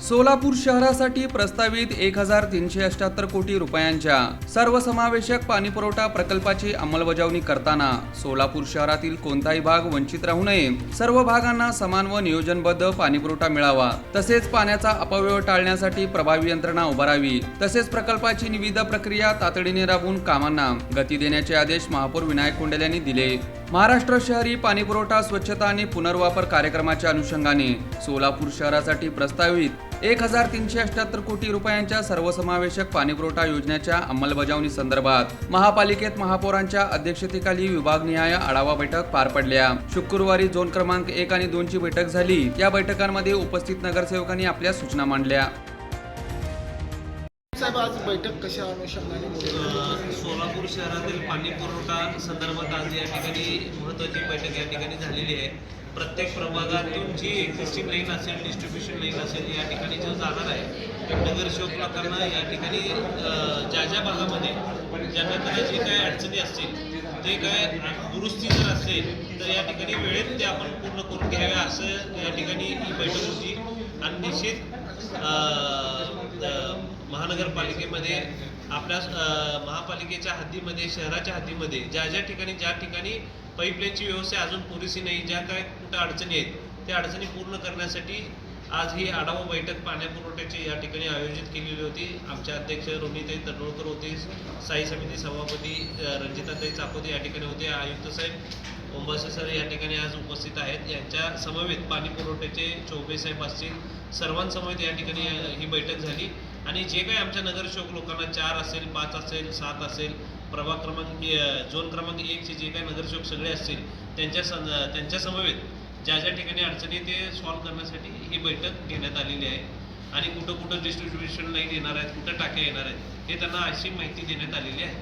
सोलापूर शहरासाठी प्रस्तावित 1378 कोटी रुपयांच्या सर्वसमावेशक पाणीपुरवठा प्रकल्पाची अंमलबजावणी करताना सोलापूर शहरातील कोणताही भाग वंचित राहू नये, सर्व भागांना समान व नियोजनबद्ध पाणीपुरवठा मिळावा, तसेच पाण्याचा अपव्यय टाळण्यासाठी प्रभावी यंत्रणा उभारावी, तसेच प्रकल्पाची निविदा प्रक्रिया तातडीने राबवून कामांना गती देण्याचे आदेश महापौर विनायक कोंडेल यांनी दिले। महाराष्ट्र शहरी पाणीपुरवठा स्वच्छता आणि पुनर्वापर कार्यक्रमाच्या अनुषंगाने सोलापूर शहरासाठी प्रस्तावित 1378 कोटी रुपयांच्या सर्वसमावेशक पाणीपुरवठा योजनेच्या अंमलबजावणी संदर्भात महापालिकेत महापौरांच्या अध्यक्षतेखाली विभागनिहाय आढावा बैठक पार पडल्या। शुक्रवारी झोन क्रमांक 1 आणि 2 ची बैठक झाली। या बैठकांमध्ये उपस्थित नगरसेवकांनी आपल्या सूचना मांडल्या। साहेब, आज बैठक कशा अनुषंगाने सोलापूर शहरातील पाणी पुरवठा संदर्भात आज या ठिकाणी महत्त्वाची बैठक या ठिकाणी झालेली आहे। प्रत्येक प्रभागातून जी एक्झिस्टिंग लाईन असेल, डिस्ट्रीब्युशन लाईन असेल, या ठिकाणी जो जाणार आहे नगरसेवक लोकांना या ठिकाणी ज्या भागामध्ये ज्यांना जे काही अडचणी असतील, ते काय दुरुस्ती जर असेल तर या ठिकाणी वेळेत ते आपण पूर्ण करून घ्याव्या असं या ठिकाणी ही बैठक होती। आणि निश्चित महानगरपालिकेमध्ये आपल्या महापालिकेच्या हद्दीमध्ये, शहराच्या हद्दीमध्ये ज्या ठिकाणी पाईपलाईनची व्यवस्था अजून पुरेशी नाही, ज्या काय कुठं अडचणी आहेत, त्या अडचणी पूर्ण करण्यासाठी आज ही आढावा बैठक पाण्यापुरवठ्याची या ठिकाणी आयोजित केलेली होती। आमच्या अध्यक्ष रोहिणीताई तडवळकर होते, स्थायी समिती सभापती रंजिताताई चाकोते या ठिकाणी होते, आयुक्त साहेब ओंबासे सर या ठिकाणी आज उपस्थित आहेत। यांच्या समवेत पाणी पुरवठ्याचे चौबे साहेब असतील, सर्वांसमवेत या ठिकाणी ही बैठक झाली। आणि जे काही आमच्या नगरसेवक लोकांना 4 असेल, 5 असेल, 7 असेल, प्रभाग क्रमांक झोन क्रमांक 1 चे जे काही नगरसेवक सगळे असतील, त्यांच्या समवेत ज्या ठिकाणी अडचणी ते सॉल्व्ह करण्यासाठी ही बैठक घेण्यात आलेली आहे। आणि कुठं डिस्ट्रीब्युशन लाईन येणार आहेत, कुठं टाक्या येणार आहेत, हे त्यांना अशी माहिती देण्यात आलेली आहे।